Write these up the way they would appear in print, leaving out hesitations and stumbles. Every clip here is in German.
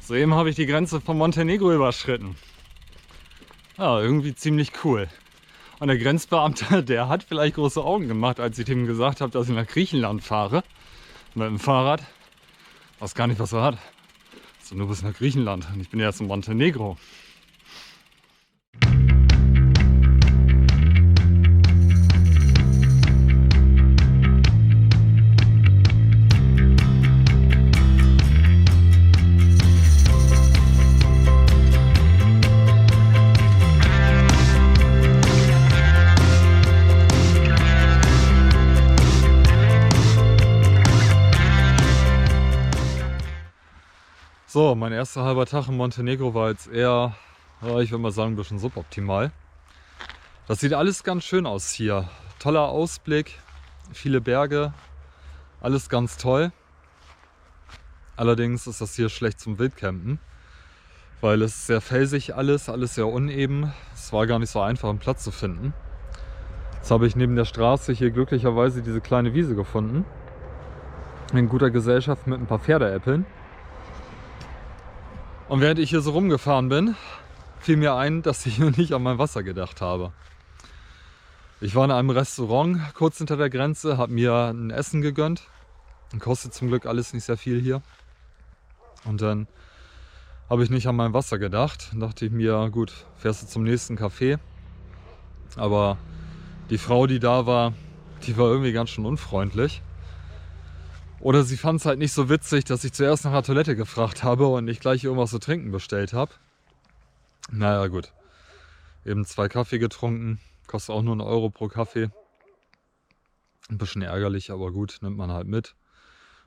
Soeben habe ich die Grenze von Montenegro überschritten. Ja, irgendwie ziemlich cool. Und der Grenzbeamte, der hat vielleicht große Augen gemacht, als ich ihm gesagt habe, dass ich nach Griechenland fahre. Mit dem Fahrrad. Ich weiß gar nicht, was er hat. So, nur bis nach Griechenland. Und ich bin jetzt in Montenegro. So, mein erster halber Tag in Montenegro war jetzt eher, ja, ich würde mal sagen, ein bisschen suboptimal. Das sieht alles ganz schön aus hier. Toller Ausblick, viele Berge, alles ganz toll. Allerdings ist das hier schlecht zum Wildcampen, weil es ist sehr felsig alles sehr uneben. Es war gar nicht so einfach, einen Platz zu finden. Jetzt habe ich neben der Straße hier glücklicherweise diese kleine Wiese gefunden. In guter Gesellschaft mit ein paar Pferdeäppeln. Und während ich hier so rumgefahren bin, fiel mir ein, dass ich hier nicht an mein Wasser gedacht habe. Ich war in einem Restaurant kurz hinter der Grenze, habe mir ein Essen gegönnt. Kostet zum Glück alles nicht sehr viel hier. Und dann habe ich nicht an mein Wasser gedacht. Dann dachte ich mir, gut, fährst du zum nächsten Café. Aber die Frau, die da war, die war irgendwie ganz schön unfreundlich. Oder sie fand es halt nicht so witzig, dass ich zuerst nach der Toilette gefragt habe und nicht gleich irgendwas zu trinken bestellt habe. Naja gut, eben 2 Kaffee getrunken, kostet auch nur 1 Euro pro Kaffee. Ein bisschen ärgerlich, aber gut, nimmt man halt mit.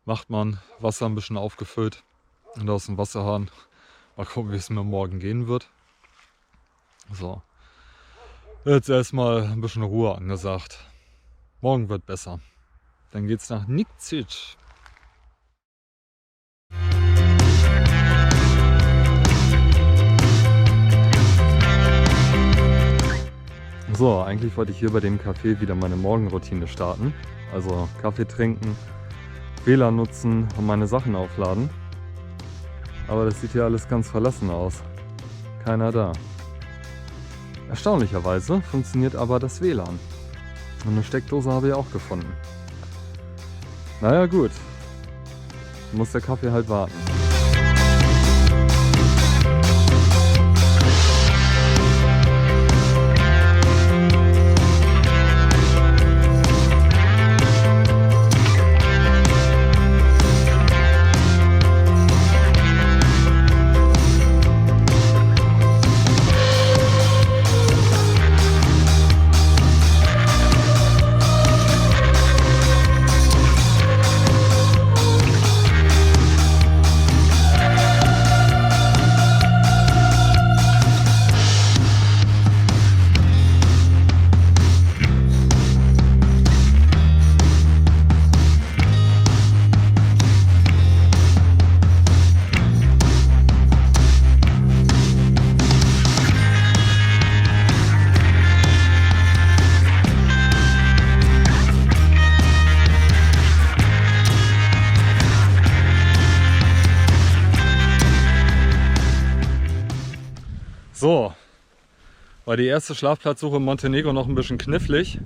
Macht man, Wasser ein bisschen aufgefüllt und aus dem Wasserhahn. Mal gucken, wie es mir morgen gehen wird. So, jetzt erstmal ein bisschen Ruhe angesagt. Morgen wird besser. Dann geht's nach Nikšić. So, eigentlich wollte ich hier bei dem Café wieder meine Morgenroutine starten. Also Kaffee trinken, WLAN nutzen und meine Sachen aufladen. Aber das sieht hier alles ganz verlassen aus. Keiner da. Erstaunlicherweise funktioniert aber das WLAN. Und eine Steckdose habe ich auch gefunden. Naja gut, muss der Kaffee halt warten. So, war die erste Schlafplatzsuche in Montenegro noch ein bisschen knifflig.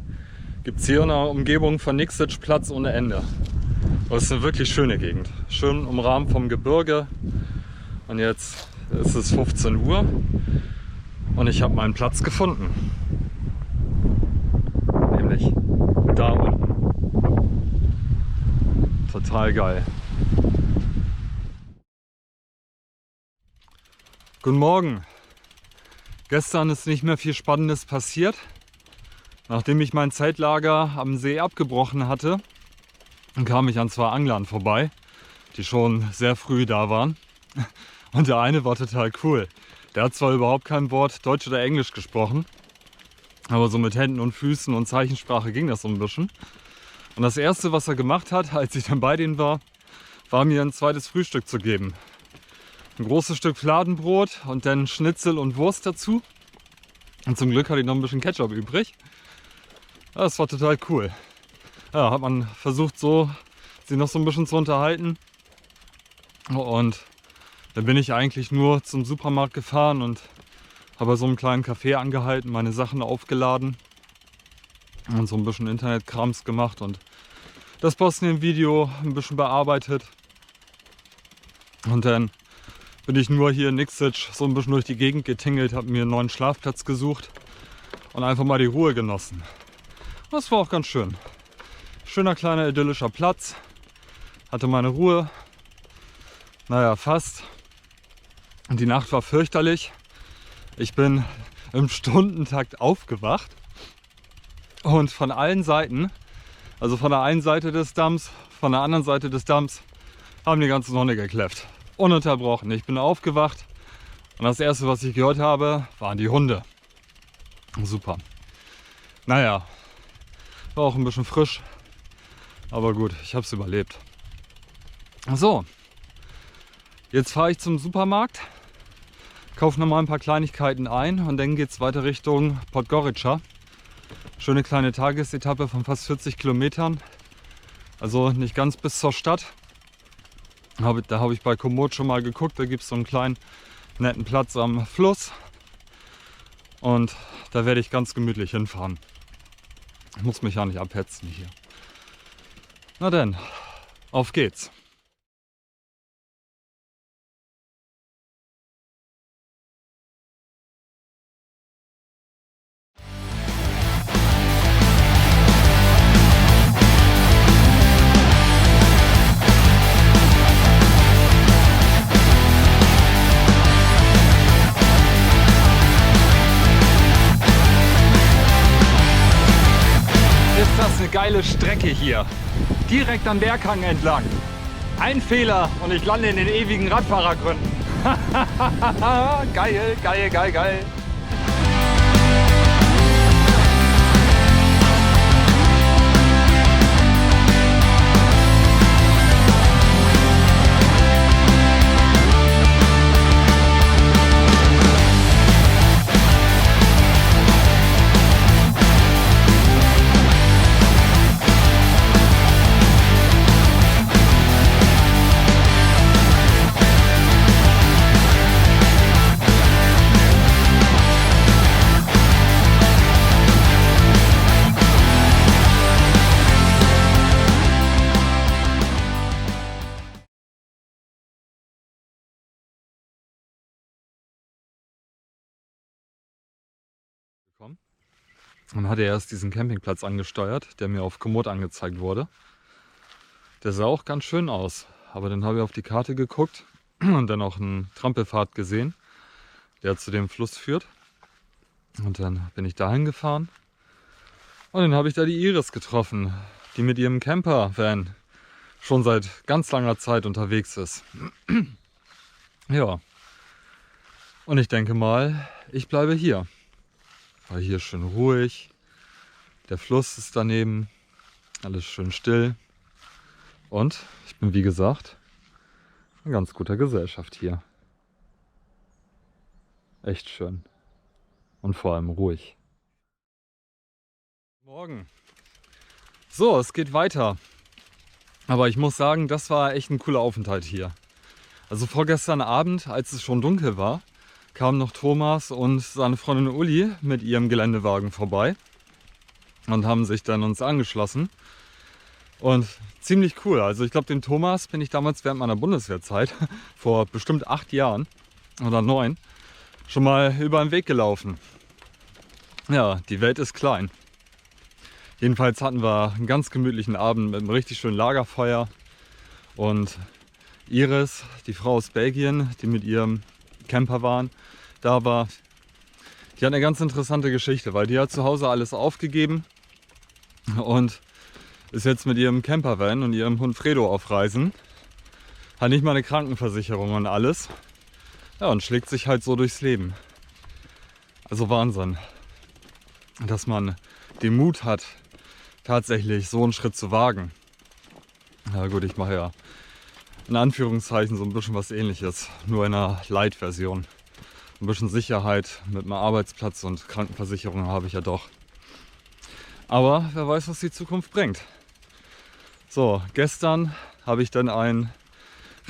Gibt es hier in der Umgebung von Nikšić Platz ohne Ende. Das ist eine wirklich schöne Gegend. Schön umrahmt vom Gebirge. Und jetzt ist es 15 Uhr und ich habe meinen Platz gefunden. Nämlich da unten. Total geil. Guten Morgen. Gestern ist nicht mehr viel Spannendes passiert. Nachdem ich mein Zeltlager am See abgebrochen hatte, kam ich an 2 Anglern vorbei, die schon sehr früh da waren. Und der eine war total cool. Der hat zwar überhaupt kein Wort Deutsch oder Englisch gesprochen, aber so mit Händen und Füßen und Zeichensprache ging das so ein bisschen. Und das erste, was er gemacht hat, als ich dann bei denen war mir ein zweites Frühstück zu geben. Ein großes Stück Fladenbrot und dann Schnitzel und Wurst dazu. Und zum Glück hatte ich noch ein bisschen Ketchup übrig. Das war total cool. Ja, hat man versucht, so sich noch so ein bisschen zu unterhalten. Und Da bin ich eigentlich nur zum Supermarkt gefahren und habe bei so einem kleinen Café angehalten, meine Sachen aufgeladen und so ein bisschen Internetkrams gemacht und das Bosnien-Video ein bisschen bearbeitet. Und dann bin ich nur hier in Nikšić so ein bisschen durch die Gegend getingelt, habe mir einen neuen Schlafplatz gesucht und einfach mal die Ruhe genossen. Das war auch ganz schön. Schöner kleiner idyllischer Platz. Hatte meine Ruhe. Naja, fast. Und die Nacht war fürchterlich. Ich bin im Stundentakt aufgewacht. Und von allen Seiten, also von der einen Seite des Damms, von der anderen Seite des Damms, haben die ganzen Hunde gekläfft. Ununterbrochen. Ich bin aufgewacht und das erste, was ich gehört habe, waren die Hunde. Super. Naja, war auch ein bisschen frisch. Aber gut, ich habe es überlebt. So, jetzt fahre ich zum Supermarkt, kaufe nochmal ein paar Kleinigkeiten ein und dann geht es weiter Richtung Podgorica. Schöne kleine Tagesetappe von fast 40 Kilometern. Also nicht ganz bis zur Stadt. Da habe ich bei Komoot schon mal geguckt. Da gibt es so einen kleinen netten Platz am Fluss. Und da werde ich ganz gemütlich hinfahren. Ich muss mich ja nicht abhetzen hier. Na denn, auf geht's. Ist das eine geile Strecke hier. Direkt am Berghang entlang. Ein Fehler und ich lande in den ewigen Radfahrergründen. Geil, geil, geil, geil. Dann hat er erst diesen Campingplatz angesteuert, der mir auf Komoot angezeigt wurde. Der sah auch ganz schön aus. Aber dann habe ich auf die Karte geguckt und dann auch einen Trampelpfad gesehen, der zu dem Fluss führt. Und dann bin ich dahin gefahren. Und dann habe ich da die Iris getroffen, die mit ihrem Camper-Van schon seit ganz langer Zeit unterwegs ist. Ja. Und ich denke mal, ich bleibe hier. Weil hier schön ruhig, der Fluss ist daneben, alles schön still und ich bin wie gesagt in ganz guter Gesellschaft hier. Echt schön und vor allem ruhig. Morgen. So, es geht weiter. Aber ich muss sagen, das war echt ein cooler Aufenthalt hier. Also vorgestern Abend, als es schon dunkel war, kamen noch Thomas und seine Freundin Uli mit ihrem Geländewagen vorbei und haben sich dann uns angeschlossen. Und ziemlich cool. Also ich glaube, dem Thomas bin ich damals während meiner Bundeswehrzeit, vor bestimmt 8 Jahren oder 9, schon mal über den Weg gelaufen. Ja, die Welt ist klein. Jedenfalls hatten wir einen ganz gemütlichen Abend mit einem richtig schönen Lagerfeuer. Und Iris, die Frau aus Belgien, die mit ihrem Camper waren, da war, die hat eine ganz interessante Geschichte, weil die hat zu Hause alles aufgegeben und ist jetzt mit ihrem Campervan und ihrem Hund Fredo auf Reisen, hat nicht mal eine Krankenversicherung und alles, ja, und schlägt sich halt so durchs Leben. Also Wahnsinn, dass man den Mut hat, tatsächlich so einen Schritt zu wagen. Na gut, ich mache ja in Anführungszeichen so ein bisschen was Ähnliches, nur in einer Light-Version. Ein bisschen Sicherheit mit einem Arbeitsplatz und Krankenversicherung habe ich ja doch. Aber wer weiß, was die Zukunft bringt. So, gestern habe ich dann ein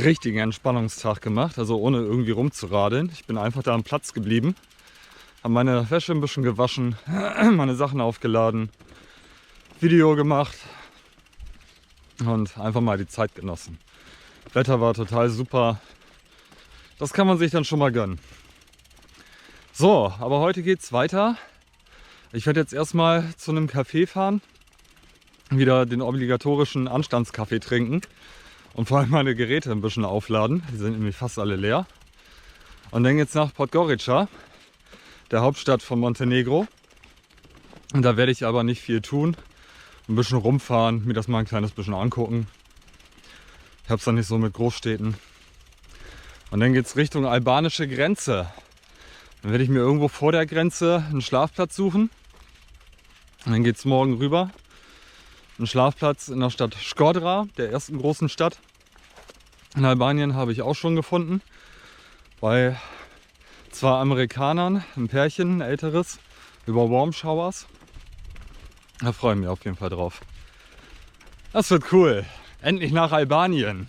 richtigen Entspannungstag gemacht, also ohne irgendwie rumzuradeln. Ich bin einfach da am Platz geblieben, habe meine Wäsche ein bisschen gewaschen, meine Sachen aufgeladen, Video gemacht und einfach mal die Zeit genossen. Wetter war total super, das kann man sich dann schon mal gönnen. So, aber heute geht's weiter. Ich werde jetzt erstmal zu einem Café fahren, wieder den obligatorischen Anstandskaffee trinken und vor allem meine Geräte ein bisschen aufladen. Die sind nämlich fast alle leer. Und dann geht's nach Podgorica, der Hauptstadt von Montenegro. Und da werde ich aber nicht viel tun. Ein bisschen rumfahren, mir das mal ein kleines bisschen angucken. Ich habe es dann nicht so mit Großstädten. Und dann geht's Richtung albanische Grenze. Dann werde ich mir irgendwo vor der Grenze einen Schlafplatz suchen. Und dann geht's morgen rüber. Ein Schlafplatz in der Stadt Shkodra, der ersten großen Stadt. In Albanien habe ich auch schon gefunden. Bei zwei Amerikanern, ein Pärchen, ein älteres, über Warm Showers. Da freue ich mich auf jeden Fall drauf. Das wird cool. Endlich nach Albanien.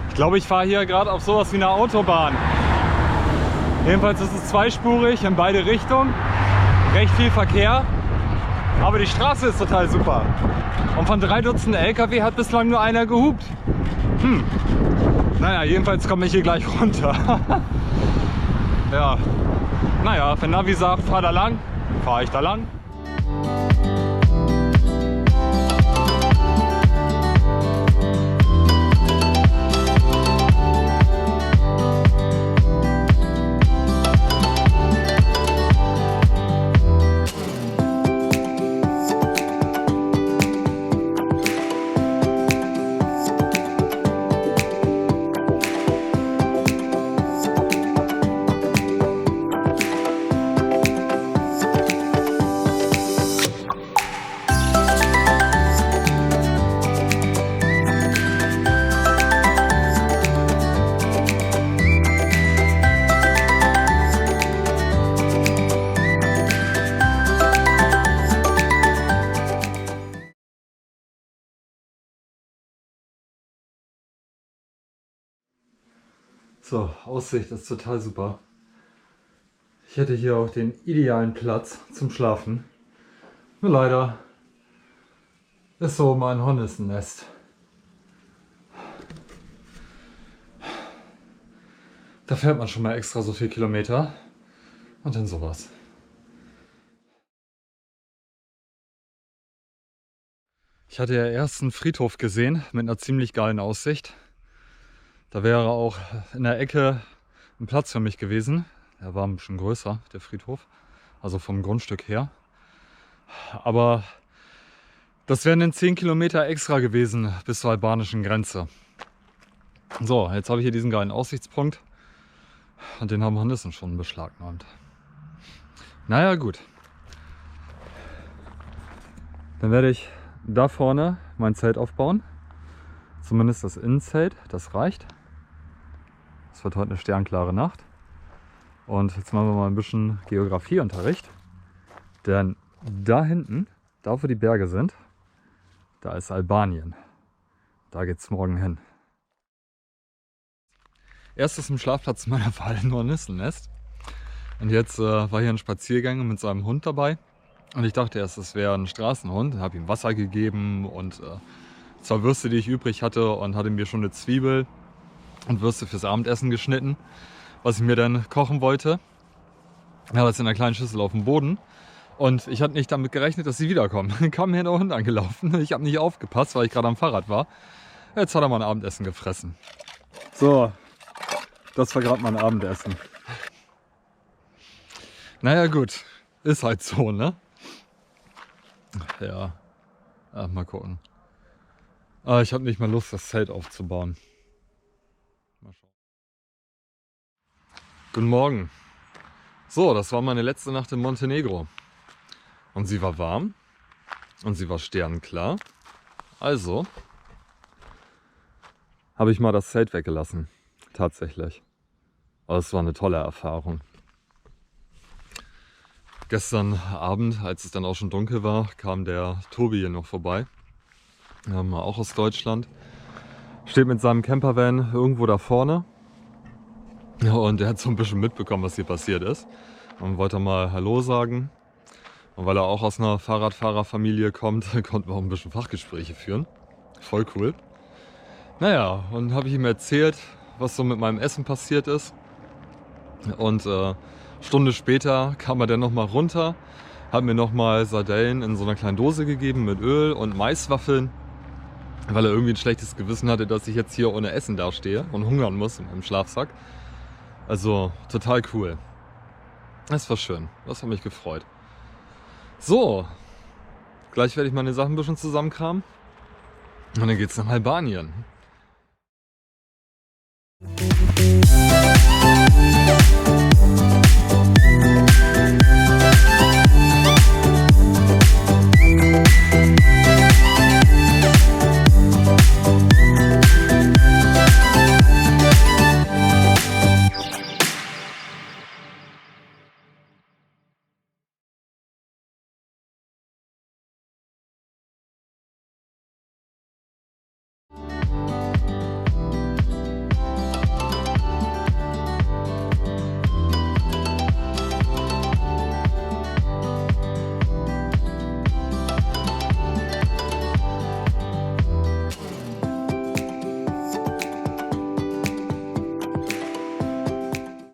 Ich glaube, ich fahre hier gerade auf sowas wie eine Autobahn. Jedenfalls ist es zweispurig in beide Richtungen. Recht viel Verkehr. Aber die Straße ist total super. Und von 3 Dutzend LKW hat bislang nur einer gehupt. Naja, jedenfalls komme ich hier gleich runter. Ja. Naja, wenn Navi sagt, fahr da lang, fahre ich da lang. So, Aussicht ist total super. Ich hätte hier auch den idealen Platz zum Schlafen. Nur leider ist so mein Hornissennest. Da fährt man schon mal extra so viel Kilometer und dann sowas. Ich hatte ja erst einen Friedhof gesehen mit einer ziemlich geilen Aussicht. Da wäre auch in der Ecke ein Platz für mich gewesen. Der war ein bisschen größer, der Friedhof, also vom Grundstück her. Aber das wären dann 10 Kilometer extra gewesen bis zur albanischen Grenze. So, jetzt habe ich hier diesen geilen Aussichtspunkt und den haben Hornissen schon beschlagnahmt. Naja, gut. Dann werde ich da vorne mein Zelt aufbauen. Zumindest das Innenzelt, das reicht. Es wird heute eine sternklare Nacht. Und jetzt machen wir mal ein bisschen Geografieunterricht. Denn da hinten, da wo die Berge sind, da ist Albanien. Da geht es morgen hin. Erst ist im Schlafplatz meiner Wahl ein Hornissennest. Und jetzt war hier ein Spaziergänger mit seinem Hund dabei. Und ich dachte erst, es wäre ein Straßenhund. Ich habe ihm Wasser gegeben und 2 Würste, die ich übrig hatte, und hatte mir schon eine Zwiebel und Würste fürs Abendessen geschnitten, was ich mir dann kochen wollte. Ja, das in einer kleinen Schüssel auf dem Boden. Und ich hatte nicht damit gerechnet, dass sie wiederkommen. Dann kam mir der Hund angelaufen. Ich habe nicht aufgepasst, weil ich gerade am Fahrrad war. Jetzt hat er mein Abendessen gefressen. So, das war gerade mein Abendessen. Naja gut, ist halt so, ne? Ja, mal gucken. Ich habe nicht mal Lust, das Zelt aufzubauen. Mal schauen. Guten Morgen. So, das war meine letzte Nacht in Montenegro. Und sie war warm. Und sie war sternenklar. Also habe ich mal das Zelt weggelassen. Tatsächlich. Aber es war eine tolle Erfahrung. Gestern Abend, als es dann auch schon dunkel war, kam der Tobi hier noch vorbei. auch aus Deutschland. Steht mit seinem Campervan irgendwo da vorne. Ja, und er hat so ein bisschen mitbekommen, was hier passiert ist. Und wollte mal Hallo sagen. Und weil er auch aus einer Fahrradfahrerfamilie kommt, konnten wir auch ein bisschen Fachgespräche führen. Voll cool. Naja, und habe ich ihm erzählt, was so mit meinem Essen passiert ist. Und Stunde später kam er dann nochmal runter, hat mir nochmal Sardellen in so einer kleinen Dose gegeben mit Öl und Maiswaffeln, weil er irgendwie ein schlechtes Gewissen hatte, dass ich jetzt hier ohne Essen dastehe und hungern muss in meinem Schlafsack. Also total cool. Das war schön. Das hat mich gefreut. So, gleich werde ich meine Sachen ein bisschen zusammenkramen. Und dann geht's nach Albanien.